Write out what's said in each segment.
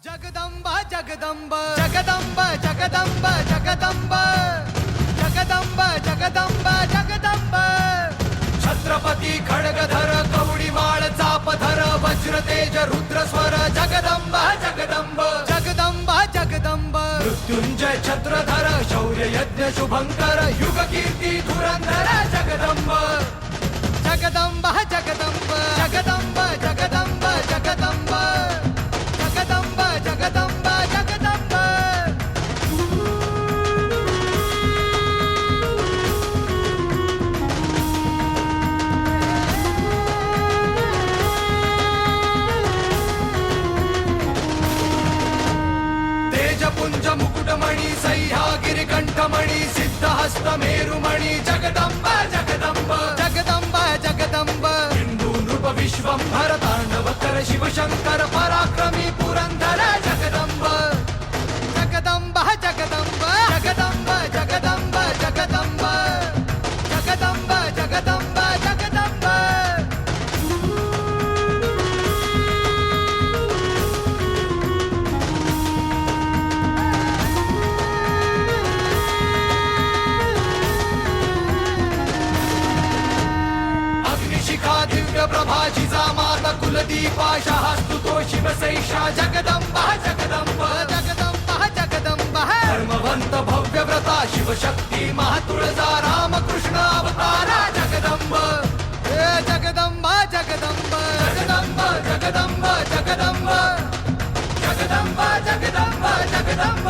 जगदंबा जगदंब जगदंब जगदंब जगदंब जगदंब जगदंब जगदंब छत्रपती खड्गधर कवडी माळ चापधर वज्र तेज रुद्र स्वर जगदंब जगदंब जगदंब जगदंब मृत्युंजय छत्रधर शौर्य यज्ञ शुभंकर युग कीर्ती धुरंधर जगदंब जगदंब जगदंब जगदंब जगदंब जगदंब जगदंब जगदंब जगदंब तेजपुंज मुकुटमणि सह्यागिरि कंठमणि सिद्धहस्त मेरुमणि जगदंब जगदंब जगदंब जगदंब हिंदू नृप विश्वंभर तांडवकर शिवशंकर पराक्रमी पुरंदर जगदंब जगदंब जगदंब जगदंब जगदंब जगदंब जगदंब जगदंब जगदंब अग्निशिखा दिव्य प्रभा जिजामाता कुलदीपा शास्तुतो शिवसैषा जगदंब जगदंब जगदंब जगदंब धर्मवंत भव्य व्रता शिवशक्ती महातुळजा रामकृष्ण अवतारा जगदंब जगदंब जगदंब जगदंब जगदंब जगदंब जगदंब जगदंब जगदंब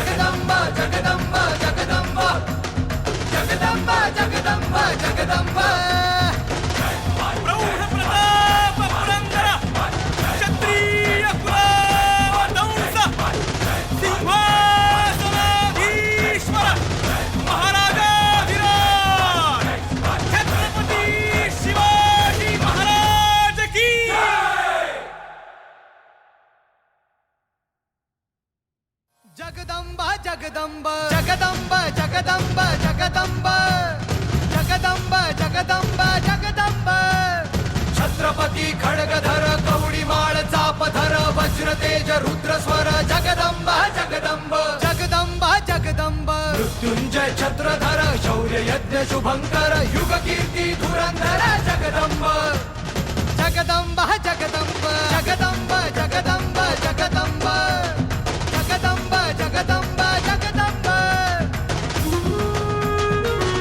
जगदंब जगदंब जगदंब जगदंब जगदंब जगदंब प्रौढ प्रताप पुरंदर क्षत्रिय कुलावतंस सिंहासनाधीश्वर महाराजाधिराज छत्रपती शिवाजी महाराज की जगदंब जगदंब जगदंब जगदंब जगदंब जगदंब जगदंब जगदंब छत्रपती खड्गधर कवडी माळ चापधर वज्र तेज रुद्र स्वर जगदंब जगदंब जगदंब जगदंब मृत्युंजय छत्रधर शौर्य यज्ञ शुभंकर युग कीर्ती